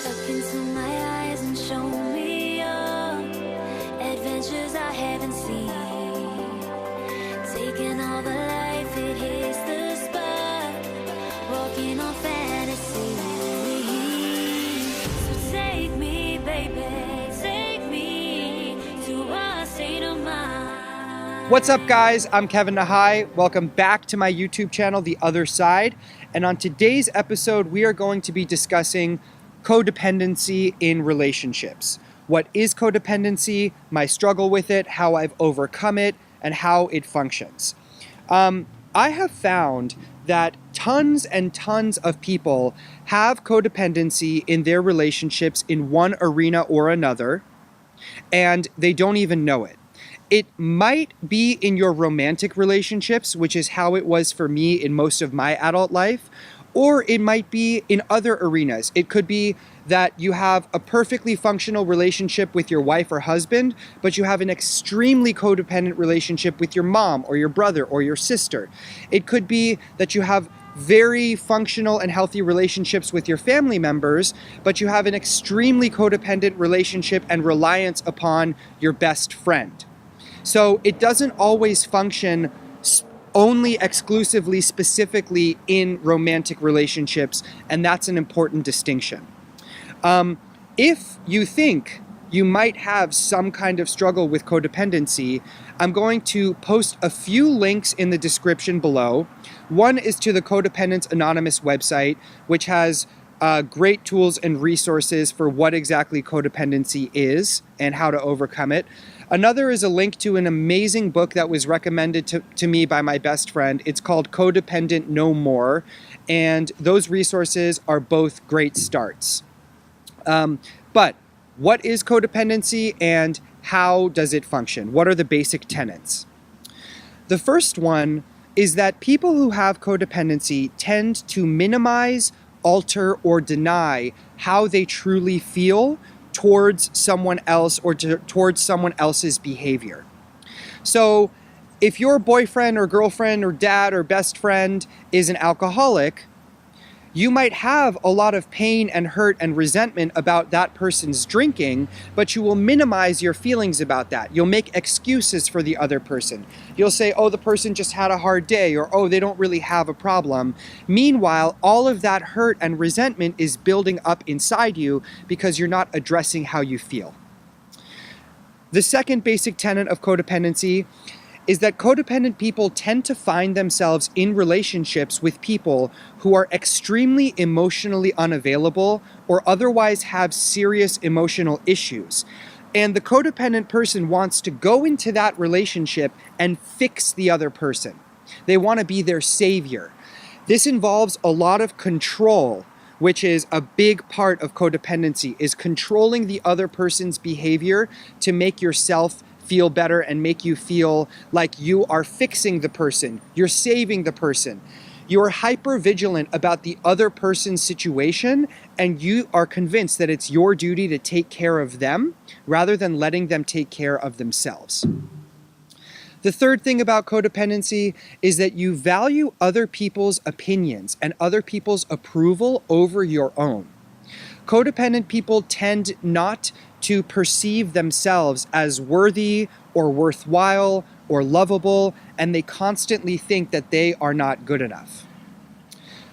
Look into my eyes and show me adventures I haven't seen. Taking all the life, it hits the spot. Walking on fantasy. So take me, baby, take me to a state of mind. What's up, guys? I'm Kevin Nahai. Welcome back to my YouTube channel, The Other Side. And on today's episode, we are going to be discussing codependency in relationships. What is codependency, my struggle with it, how I've overcome it, and how it functions. I have found that tons and tons of people have codependency in their relationships in one arena or another, and they don't even know it. It might be in your romantic relationships, which is how it was for me in most of my adult life, or it might be in other arenas. It could be that you have a perfectly functional relationship with your wife or husband, but you have an extremely codependent relationship with your mom or your brother or your sister. It could be that you have very functional and healthy relationships with your family members, but you have an extremely codependent relationship and reliance upon your best friend. So it doesn't always function only exclusively, specifically in romantic relationships, and that's an important distinction. If you think you might have some kind of struggle with codependency, I'm going to post a few links in the description below. One is to the Codependence Anonymous website, which has great tools and resources for what exactly codependency is and how to overcome it. Another is a link to an amazing book that was recommended to me by my best friend. It's called Codependent No More, and those resources are both great starts. But what is codependency and how does it function? What are the basic tenets? The first one is that people who have codependency tend to minimize, alter, or deny how they truly feel towards someone else or towards someone else's behavior. So if your boyfriend or girlfriend or dad or best friend is an alcoholic, you might have a lot of pain and hurt and resentment about that person's drinking, but you will minimize your feelings about that. You'll make excuses for the other person. You'll say, oh, the person just had a hard day, or oh, they don't really have a problem. Meanwhile, all of that hurt and resentment is building up inside you because you're not addressing how you feel. The second basic tenet of codependency is that codependent people tend to find themselves in relationships with people who are extremely emotionally unavailable or otherwise have serious emotional issues. And the codependent person wants to go into that relationship and fix the other person. They want to be their savior. This involves a lot of control, which is a big part of codependency, is controlling the other person's behavior to make yourself feel better and make you feel like you are fixing the person, you're saving the person. You're hyper vigilant about the other person's situation, and you are convinced that it's your duty to take care of them rather than letting them take care of themselves. The third thing about codependency is that you value other people's opinions and other people's approval over your own. Codependent people tend not to perceive themselves as worthy or worthwhile or lovable, and they constantly think that they are not good enough.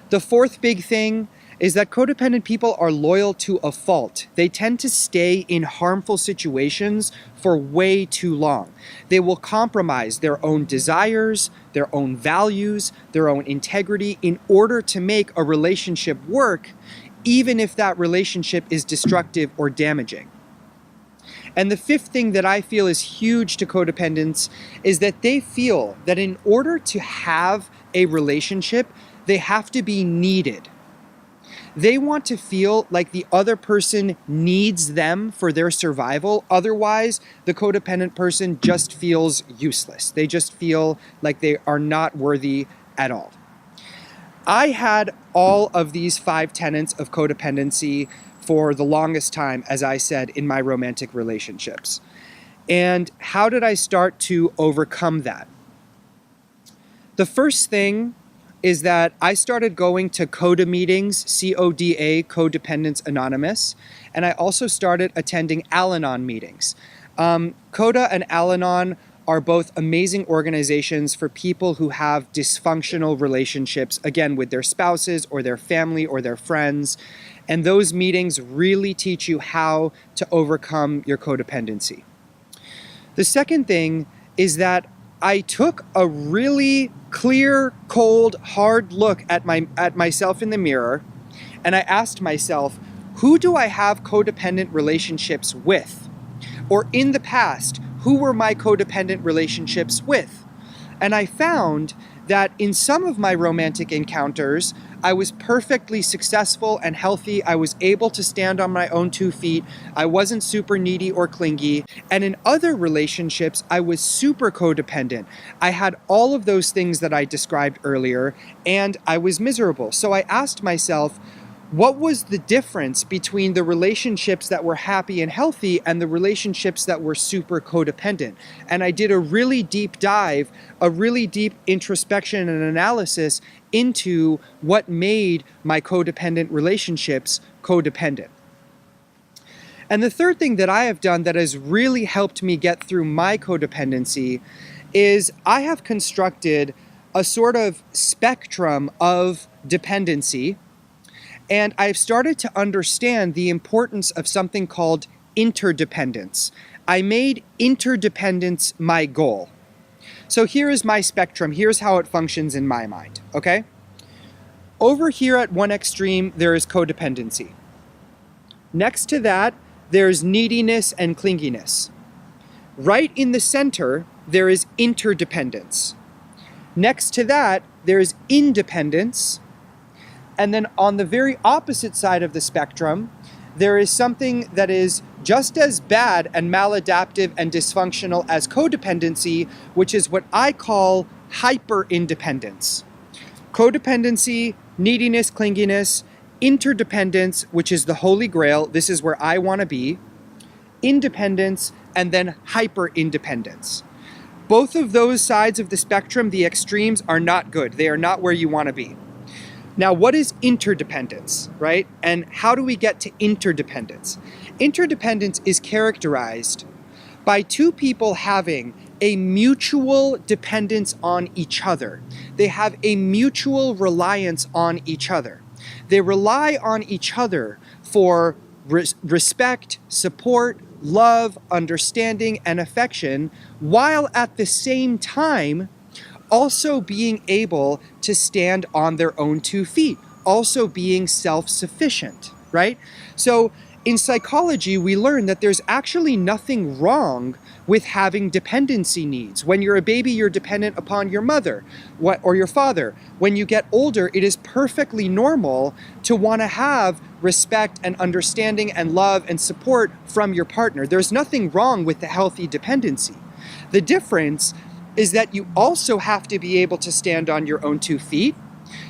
The fourth big thing is that codependent people are loyal to a fault. They tend to stay in harmful situations for way too long. They will compromise their own desires, their own values, their own integrity in order to make a relationship work, even if that relationship is destructive or damaging. And the fifth thing that I feel is huge to codependents is that they feel that in order to have a relationship, they have to be needed. They want to feel like the other person needs them for their survival. Otherwise, the codependent person just feels useless. They just feel like they are not worthy at all. I had all of these 5 tenets of codependency for the longest time, as I said, in my romantic relationships. And how did I start to overcome that? The first thing is that I started going to CODA meetings, CODA, Codependence Anonymous, and I also started attending Al-Anon meetings. CODA and Al-Anon are both amazing organizations for people who have dysfunctional relationships, again, with their spouses or their family or their friends. And those meetings really teach you how to overcome your codependency. The second thing is that I took a really clear, cold, hard look at myself in the mirror, and I asked myself, who do I have codependent relationships with? Or in the past, who were my codependent relationships with? And I found that in some of my romantic encounters, I was perfectly successful and healthy. I was able to stand on my own 2 feet. I wasn't super needy or clingy. And in other relationships, I was super codependent. I had all of those things that I described earlier, and I was miserable. So I asked myself, what was the difference between the relationships that were happy and healthy and the relationships that were super codependent? And I did a really deep dive, a really deep introspection and analysis into what made my codependent relationships codependent. And the third thing that I have done that has really helped me get through my codependency is I have constructed a sort of spectrum of dependency. And I've started to understand the importance of something called interdependence. I made interdependence my goal. So here is my spectrum. Here's how it functions in my mind, okay? Over here at one extreme, there is codependency. Next to that, there's neediness and clinginess. Right in the center, there is interdependence. Next to that, there's independence. And then on the very opposite side of the spectrum, there is something that is just as bad and maladaptive and dysfunctional as codependency, which is what I call hyper-independence. Codependency, neediness, clinginess, interdependence, which is the holy grail, this is where I want to be, independence, and then hyper-independence. Both of those sides of the spectrum, the extremes, are not good. They are not where you want to be. Now, what is interdependence, right? And how do we get to interdependence? Interdependence is characterized by two people having a mutual dependence on each other. They have a mutual reliance on each other. They rely on each other for respect, support, love, understanding, and affection, while at the same time also being able to stand on their own 2 feet, also being self-sufficient, right? So in psychology, we learn that there's actually nothing wrong with having dependency needs. When you're a baby, you're dependent upon your mother or your father. When you get older, it is perfectly normal to want to have respect and understanding and love and support from your partner. There's nothing wrong with the healthy dependency. The difference is that you also have to be able to stand on your own 2 feet.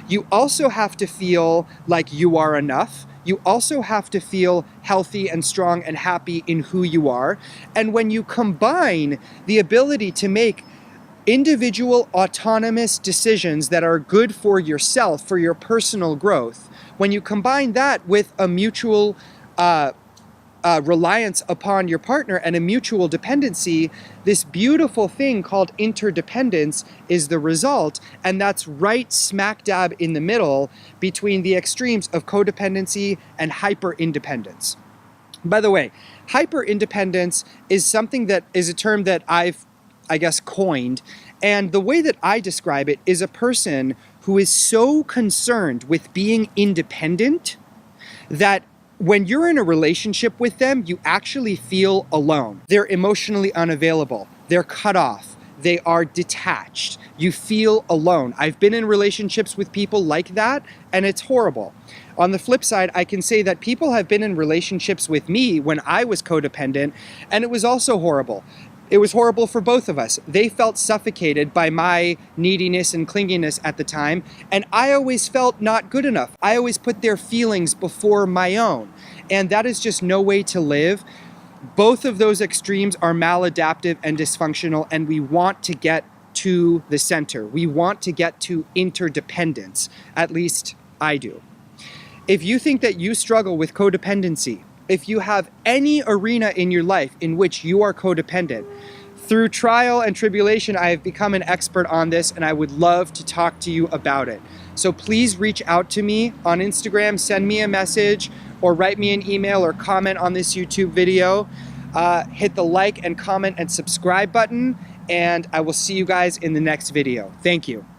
You also have to feel like you are enough. You also have to feel healthy and strong and happy in who you are. And when you combine the ability to make individual autonomous decisions that are good for yourself, for your personal growth, when you combine that with a mutual reliance upon your partner and a mutual dependency, this beautiful thing called interdependence is the result, and that's right smack dab in the middle between the extremes of codependency and hyper-independence. By the way, hyper-independence is something that is a term that I've, coined, and the way that I describe it is a person who is so concerned with being independent that when you're in a relationship with them, you actually feel alone. They're emotionally unavailable. They're cut off. They are detached. You feel alone. I've been in relationships with people like that, and it's horrible. On the flip side, I can say that people have been in relationships with me when I was codependent, and it was also horrible. It was horrible for both of us. They felt suffocated by my neediness and clinginess at the time, and I always felt not good enough. I always put their feelings before my own, and that is just no way to live. Both of those extremes are maladaptive and dysfunctional, and we want to get to the center. We want to get to interdependence. At least I do. If you think that you struggle with codependency, if you have any arena in your life in which you are codependent, through trial and tribulation, I have become an expert on this, and I would love to talk to you about it. So please reach out to me on Instagram, send me a message, or write me an email or comment on this YouTube video. Hit the like and comment and subscribe button, and I will see you guys in the next video. Thank you.